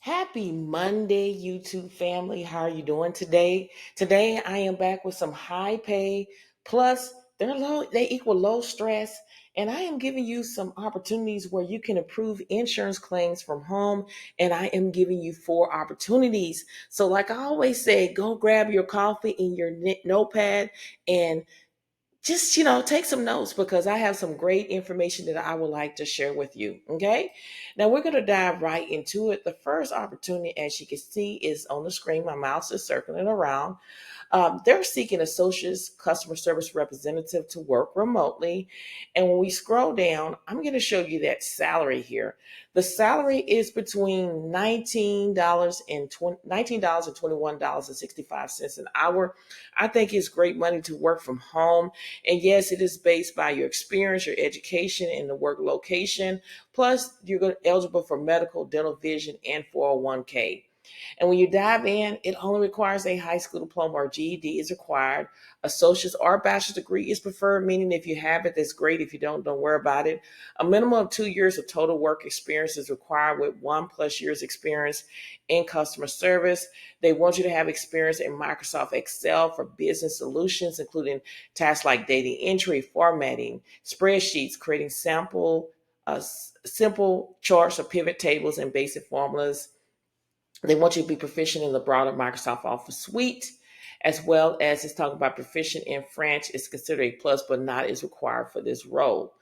Happy Monday, YouTube family. How are you doing today? Today I am back with some high pay plus they equal low stress, and I am giving you some opportunities where you can approve insurance claims from home, and I am giving you 4 opportunities. So like I always say, go grab your coffee and your notepad and just take some notes because I have some great information that I would like to share with you. Okay, now we're going to dive right into it. The first opportunity, as you can see, is on the screen. My mouse is circling around. They're seeking associates, customer service representative to work remotely. And when we scroll down, I'm going to show you that salary here. The salary is between $19 and $21.65 an hour. I think it's great money to work from home. And yes, it is based by your experience, your education, and the work location. Plus, you're eligible for medical, dental, vision, and 401k. And when you dive in, it only requires a high school diploma or GED is required. Associate's or bachelor's degree is preferred, meaning if you have it, that's great. If you don't worry about it. A minimum of 2 years of total work experience is required with 1+ years experience in customer service. They want you to have experience in Microsoft Excel for business solutions, including tasks like data entry, formatting, spreadsheets, creating simple charts or pivot tables and basic formulas. They want you to be proficient in the broader Microsoft Office suite, as well as it's talking about proficient in French is considered a plus, but not is required for this role.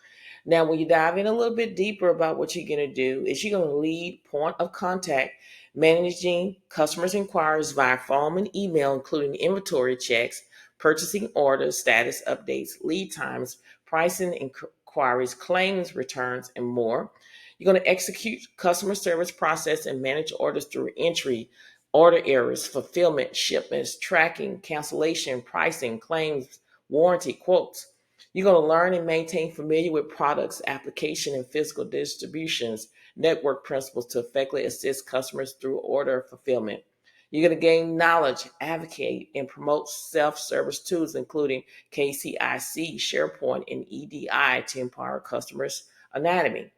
Now, when you dive in a little bit deeper about what you're going to do, is you're going to lead point of contact, managing customers' inquiries via phone and email, including inventory checks, purchasing orders, status updates, lead times, pricing inquiries, claims, returns, and more. You're going to execute customer service process and manage orders through entry, order errors, fulfillment, shipments, tracking, cancellation, pricing, claims, warranty, quotes. You're going to learn and maintain familiar with products, application, and physical distributions, network principles to effectively assist customers through order fulfillment. You're going to gain knowledge, advocate, and promote self-service tools, including KCIC, SharePoint, and EDI to empower customers' anatomy.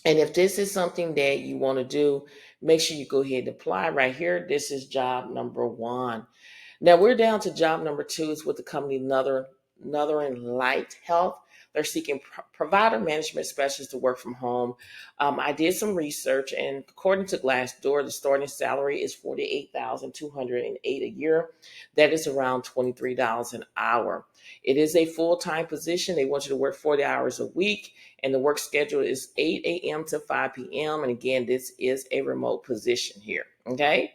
And if this is something that you want to do, make sure you go ahead and apply right here. This is job number 1. Now we're down to job number 2. It's with the company Northern Light Health. They're seeking provider management specialists to work from home. I did some research, and according to Glassdoor, the starting salary is $48,208 a year. That is around $23 an hour. It is a full-time position. They want you to work 40 hours a week, and the work schedule is 8 a.m. to 5 p.m. And again, this is a remote position here. Okay.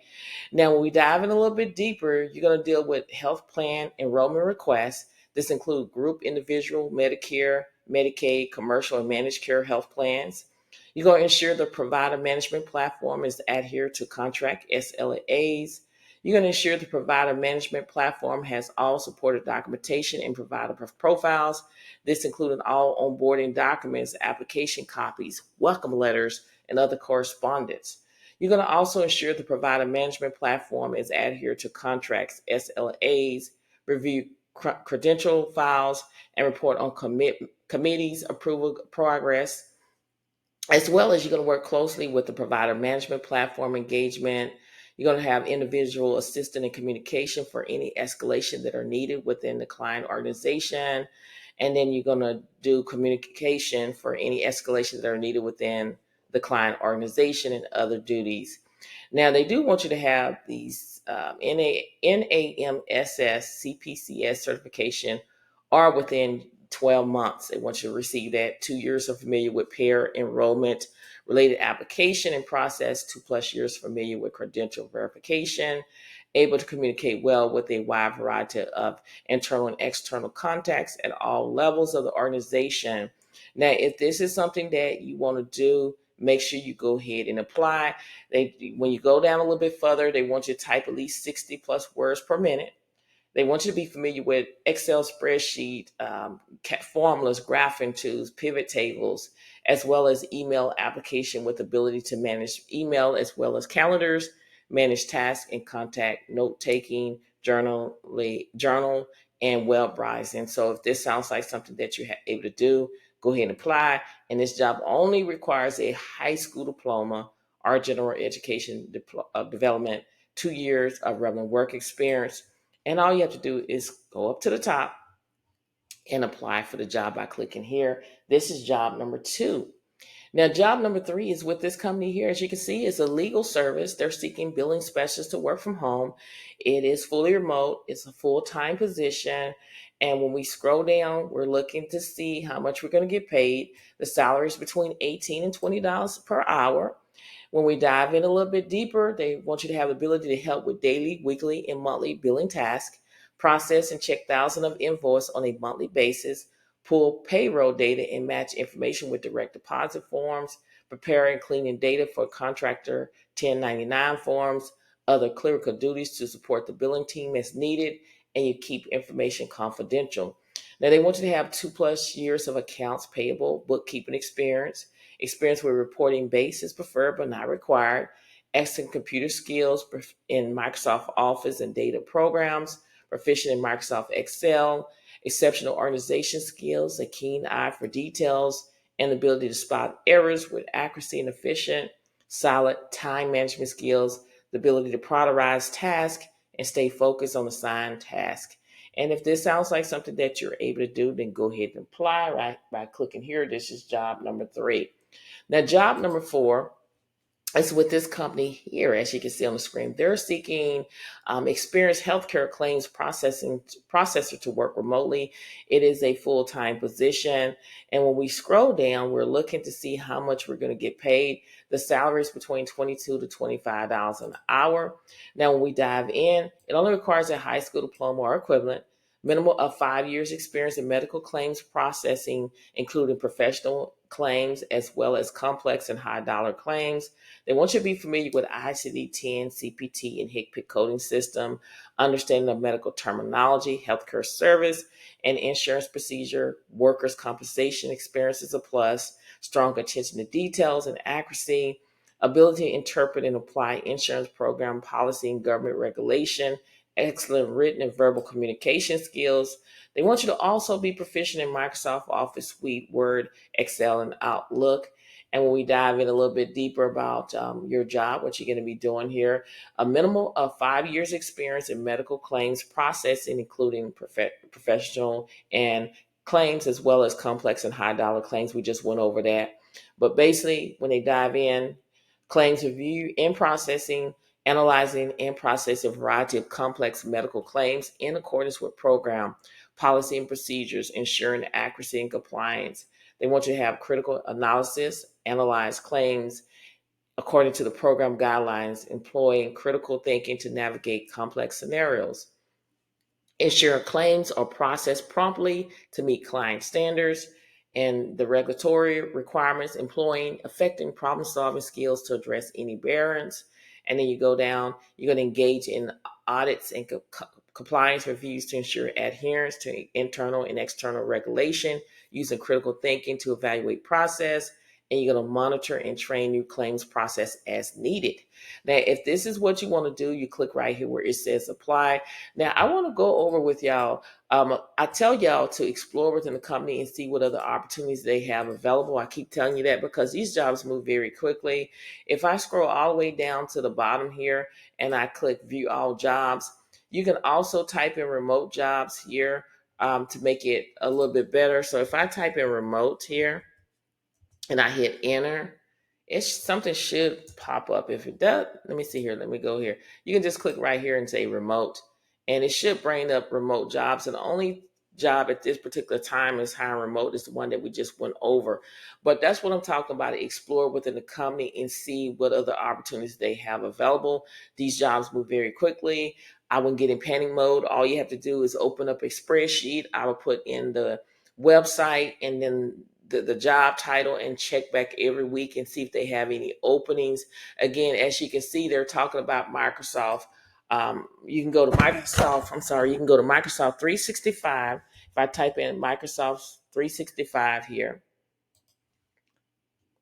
Now, when we dive in a little bit deeper, you're going to deal with health plan enrollment requests. This includes group, individual, Medicare, Medicaid, commercial, and managed care health plans. You're going to ensure the provider management platform is adhered to contract SLAs. You're going to ensure the provider management platform has all supported documentation and provider profiles. This including all onboarding documents, application copies, welcome letters, and other correspondence. You're going to also ensure the provider management platform is adhered to contracts, SLAs, review credential files, and report on committees approval progress, as well as you're going to work closely with the provider management platform engagement. You're going to have individual assistant and communication for any escalation that are needed within the client organization. And then you're going to do communication for any escalation that are needed within the client organization and other duties. Now, they do want you to have these NAMSS CPCS certification or within 12 months. They want you to receive that. 2 years of familiar with payer enrollment related application and process, 2+ years familiar with credential verification, able to communicate well with a wide variety of internal and external contacts at all levels of the organization. Now, if this is something that you want to do, make sure you go ahead and apply. When you go down a little bit further, they want you to type at least 60+ words per minute. They want you to be familiar with Excel spreadsheet, formulas, graphing tools, pivot tables, as well as email application with ability to manage email as well as calendars, manage tasks and contact, note taking, journal, and web browsing. So if this sounds like something that you're able to do, go ahead and apply. And this job only requires a high school diploma or general education development, 2 years of relevant work experience. And all you have to do is go up to the top and apply for the job by clicking here. This is job number 2. Now, job number 3 is with this company here. As you can see, it's a legal service. They're seeking billing specialists to work from home. It is fully remote. It's a full-time position. And when we scroll down, we're looking to see how much we're going to get paid. The salary is between $18 and $20 per hour. When we dive in a little bit deeper, they want you to have the ability to help with daily, weekly, and monthly billing tasks, process and check thousands of invoices on a monthly basis, pull payroll data and match information with direct deposit forms, prepare and cleaning data for contractor 1099 forms, other clerical duties to support the billing team as needed, and you keep information confidential. Now, they want you to have 2+ years of accounts payable, bookkeeping experience. Experience with reporting base is preferred but not required. Excellent computer skills in Microsoft Office and data programs. Proficient in Microsoft Excel. Exceptional organization skills, a keen eye for details, and the ability to spot errors with accuracy and efficient. Solid time management skills, the ability to prioritize tasks and stay focused on assigned tasks. And if this sounds like something that you're able to do, then go ahead and apply right by clicking here. This is job number 3. Now, job number 4 is with this company here. As you can see on the screen, they're seeking experienced healthcare claims processor to work remotely. It is a full-time position. And when we scroll down, we're looking to see how much we're going to get paid. The salary is between $22 to $25 an hour. Now, when we dive in, it only requires a high school diploma or equivalent, minimum of 5 years experience in medical claims processing, including professional claims as well as complex and high dollar claims. They want you to be familiar with ICD-10, CPT, and HCPCS coding system, understanding of medical terminology, healthcare service, and insurance procedure. Workers' compensation experience is a plus. Strong attention to details and accuracy. Ability to interpret and apply insurance program policy and government regulation. Excellent written and verbal communication skills. They want you to also be proficient in Microsoft Office Suite, Word, Excel, and Outlook. And when we dive in a little bit deeper about your job, what you're going to be doing here, a minimum of 5 years experience in medical claims processing, including professional and claims, as well as complex and high dollar claims. We just went over that. But basically, when they dive in, claims review and processing, analyzing and processing a variety of complex medical claims in accordance with program, policy, and procedures, ensuring accuracy and compliance. They want you to have critical analysis, analyze claims according to the program guidelines, employing critical thinking to navigate complex scenarios. Ensure claims are processed promptly to meet client standards and the regulatory requirements, employing effective problem solving skills to address any variants. And then you go down, you're going to engage in audits and compliance reviews to ensure adherence to internal and external regulation, using critical thinking to evaluate process, and you're going to monitor and train new claims process as needed. Now, if this is what you want to do, you click right here where it says apply. Now, I want to go over with y'all. I tell y'all to explore within the company and see what other opportunities they have available. I keep telling you that because these jobs move very quickly. If I scroll all the way down to the bottom here and I click view all jobs, you can also type in remote jobs here to make it a little bit better. So if I type in remote here, and I hit enter, something should pop up. If it does, let me see here. Let me go here. You can just click right here and say remote, and it should bring up remote jobs. And the only job at this particular time is hiring remote is the one that we just went over. But that's what I'm talking about. Explore within the company and see what other opportunities they have available. These jobs move very quickly. I wouldn't get in panic mode. All you have to do is open up a spreadsheet. I will put in the website and then the job title and check back every week and see if they have any openings. Again, as you can see, they're talking about Microsoft. You can go to Microsoft 365. If I type in Microsoft 365 here,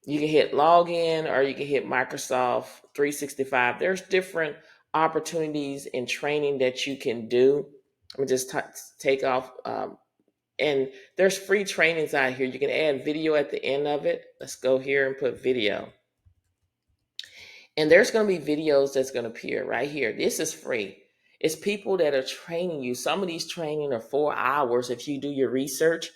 you can hit login or you can hit Microsoft 365. There's different opportunities and training that you can do. Let me just take off and there's free trainings out here. You can add video at the end of it. Let's go here and put video. And there's going to be videos that's going to appear right here. This is free. It's people that are training you. Some of these training are 4 hours if you do your research.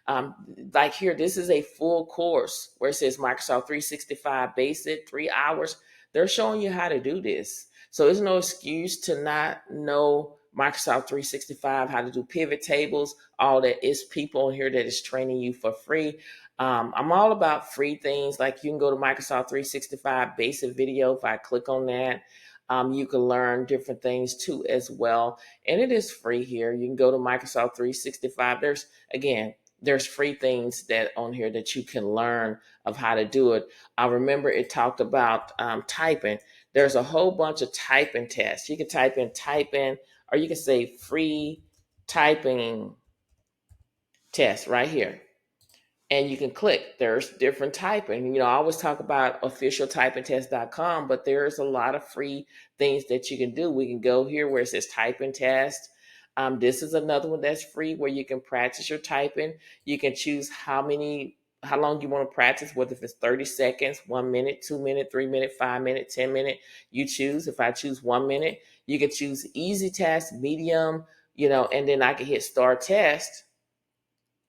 Um, like here, this is a full course where it says Microsoft 365 Basic, 3 hours. They're showing you how to do this. So there's no excuse to not know Microsoft 365, how to do pivot tables, all that. Is people on here that is training you for free. I'm all about free things. Like you can go to Microsoft 365 basic video. If I click on that, you can learn different things too as well. And it is free here. You can go to Microsoft 365. There's free things that on here that you can learn of how to do it. I remember it talked about typing. There's a whole bunch of typing tests. You can type in, or you can say free typing test right here, and you can click. There's different typing. I always talk about officialtypingtest.com, but there's a lot of free things that you can do. We can go here where it says typing test. This is another one that's free where you can practice your typing. You can choose how long you want to practice, whether if it's 30 seconds, 1 minute, 2 minute, 3 minute, 5 minute, 10 minute. You choose. If I choose 1 minute, you can choose easy test, medium, and then I can hit start test,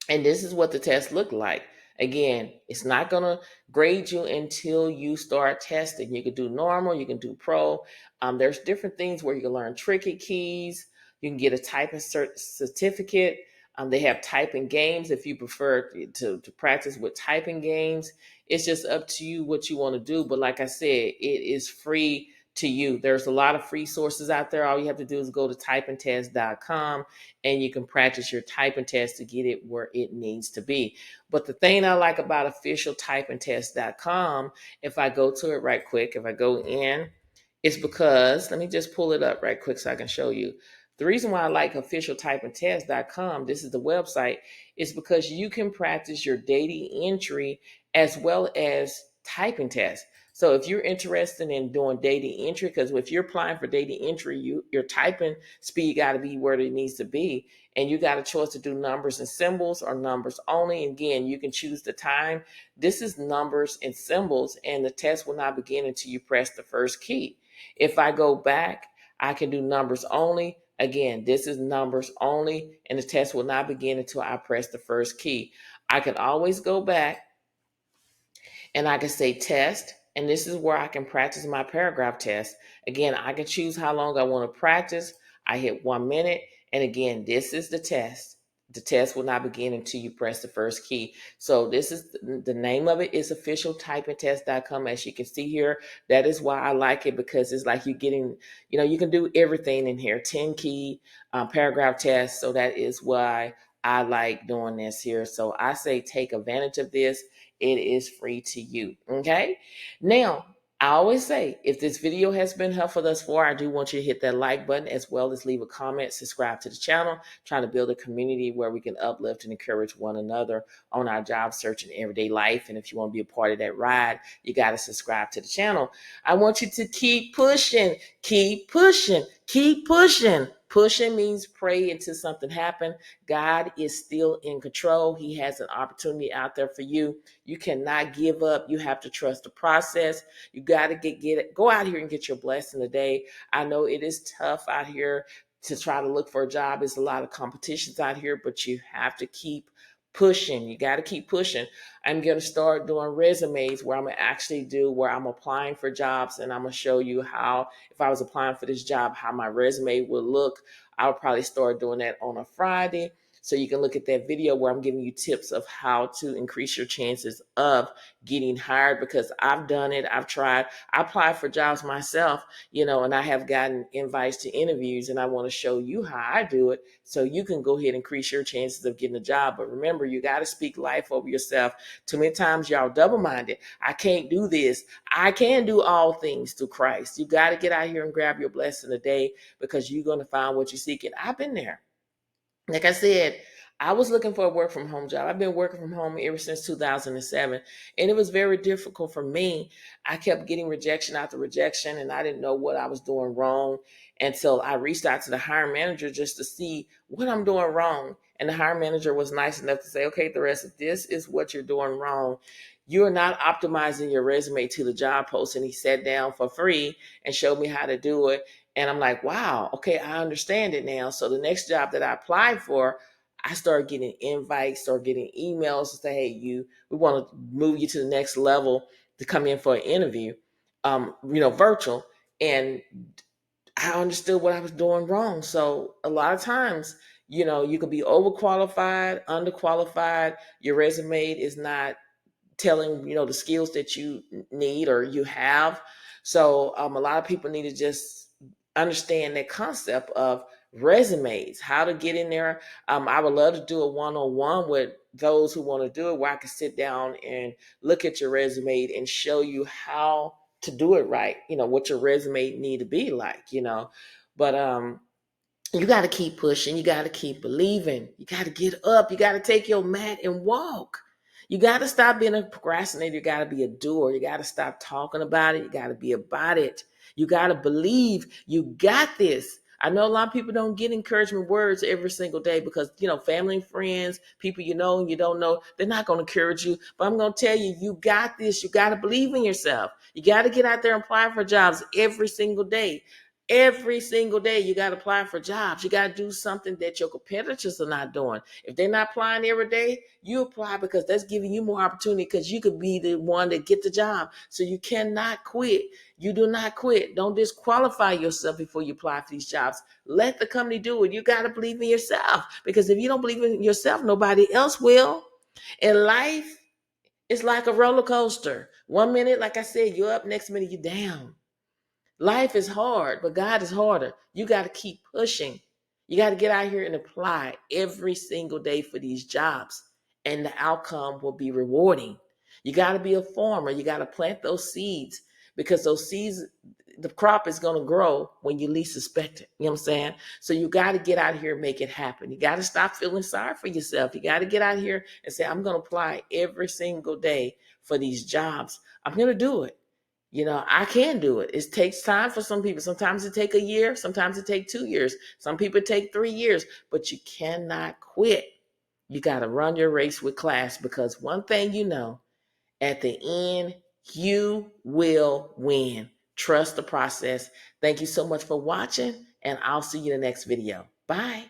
and this is what the test looked like. Again, it's not going to grade you until you start testing. You can do normal, you can do pro. There's different things where you can learn tricky keys. You can get a typing certificate. They have typing games if you prefer to practice with typing games. It's just up to you what you want to do. But like I said, it is free to you. There's a lot of free sources out there. All you have to do is go to typingtest.com and you can practice your typing test to get it where it needs to be. But the thing I like about officialtypingtest.com, if I go to it right quick, if I go in, it's because, let me just pull it up right quick so I can show you. The reason why I like officialtypingtest.com, this is the website, is because you can practice your data entry as well as typing tests. So if you're interested in doing data entry, because if you're applying for data entry, your typing speed got to be where it needs to be. And you got a choice to do numbers and symbols or numbers only. Again, you can choose the time. This is numbers and symbols, and the test will not begin until you press the first key. If I go back, I can do numbers only. Again, this is numbers only, and the test will not begin until I press the first key. I can always go back and I can say test, and this is where I can practice my paragraph test. Again, I can choose how long I want to practice. I hit 1 minute, and again, this is the test. The test will not begin until you press the first key. So this is the name of it is officialtypingtest.com. As you can see here, that is why I like it, because it's like you're getting, you can do everything in here. 10 key paragraph test. So that is why I like doing this here. So I say take advantage of this. It is free to you. Okay. Now, I always say, if this video has been helpful thus far, I do want you to hit that like button as well as leave a comment, subscribe to the channel, trying to build a community where we can uplift and encourage one another on our job search and everyday life. And if you want to be a part of that ride, you got to subscribe to the channel. I want you to keep pushing, keep pushing, keep pushing. Pushing means pray until something happens. God is still in control. He has an opportunity out there for you. You cannot give up. You have to trust the process. You got to get it. Go out here and get your blessing today. I know it is tough out here to try to look for a job. There's a lot of competitions out here, but you have to keep pushing. You got to keep pushing. I'm going to start doing resumes where I'm going to actually do where I'm applying for jobs, and I'm going to show you how, if I was applying for this job, how my resume would look. I'll probably start doing that on a Friday. So you can look at that video where I'm giving you tips of how to increase your chances of getting hired, because I've done it. I've tried. I applied for jobs myself, and I have gotten invites to interviews, and I want to show you how I do it so you can go ahead and increase your chances of getting a job. But remember, you got to speak life over yourself. Too many times y'all double-minded. I can't do this. I can do all things through Christ. You got to get out here and grab your blessing today, because you're going to find what you're seeking. I've been there. Like I said, I was looking for a work from home job. I've been working from home ever since 2007, and it was very difficult for me. I kept getting rejection after rejection, and I didn't know what I was doing wrong. And so I reached out to the hiring manager just to see what I'm doing wrong. And the hiring manager was nice enough to say, okay, the rest of this is what you're doing wrong. you're not optimizing your resume to the job post. And he sat down for free and showed me how to do it. And I'm like, wow, okay, I understand it now. So the next job that I applied for, I started getting invites, started getting emails to say, hey, we want to move you to the next level to come in for an interview, virtual. And I understood what I was doing wrong. So a lot of times, you could be overqualified, underqualified. Your resume is not telling the skills that you need or you have. So a lot of people need to just understand that concept of resumes, how to get in there. I would love to do a one-on-one with those who want to do it, where I can sit down and look at your resume and show you how to do it right, what your resume need to be like. But you got to keep pushing. You got to keep believing. You got to get up. You got to take your mat and walk. You got to stop being a procrastinator. You got to be a doer. You got to stop talking about it. You got to be about it. You got to believe you got this. I know a lot of people don't get encouragement words every single day because, family and friends, people you know and you don't know, they're not going to encourage you. But I'm going to tell you, you got this. You got to believe in yourself. You got to get out there and apply for jobs every single day. Every single day, you got to apply for jobs. You got to do something that your competitors are not doing. If they're not applying every day, you apply because that's giving you more opportunity because you could be the one that get the job. So you cannot quit. You do not quit. Don't disqualify yourself before you apply for these jobs. Let the company do it. You got to believe in yourself because if you don't believe in yourself, nobody else will. In life, it's like a roller coaster. 1 minute, like I said, you're up. Next minute, you're down. Life is hard, but God is harder. You got to keep pushing. You got to get out here and apply every single day for these jobs, and the outcome will be rewarding. You got to be a farmer. You got to plant those seeds because those seeds, the crop is going to grow when you least suspect it. You know what I'm saying? So you got to get out here and make it happen. You got to stop feeling sorry for yourself. You got to get out here and say, I'm going to apply every single day for these jobs. I'm going to do it. I can do it. It takes time for some people. Sometimes it take a year. Sometimes it take 2 years. Some people take 3 years, but you cannot quit. You got to run your race with class because one thing at the end, you will win. Trust the process. Thank you so much for watching, and I'll see you in the next video. Bye.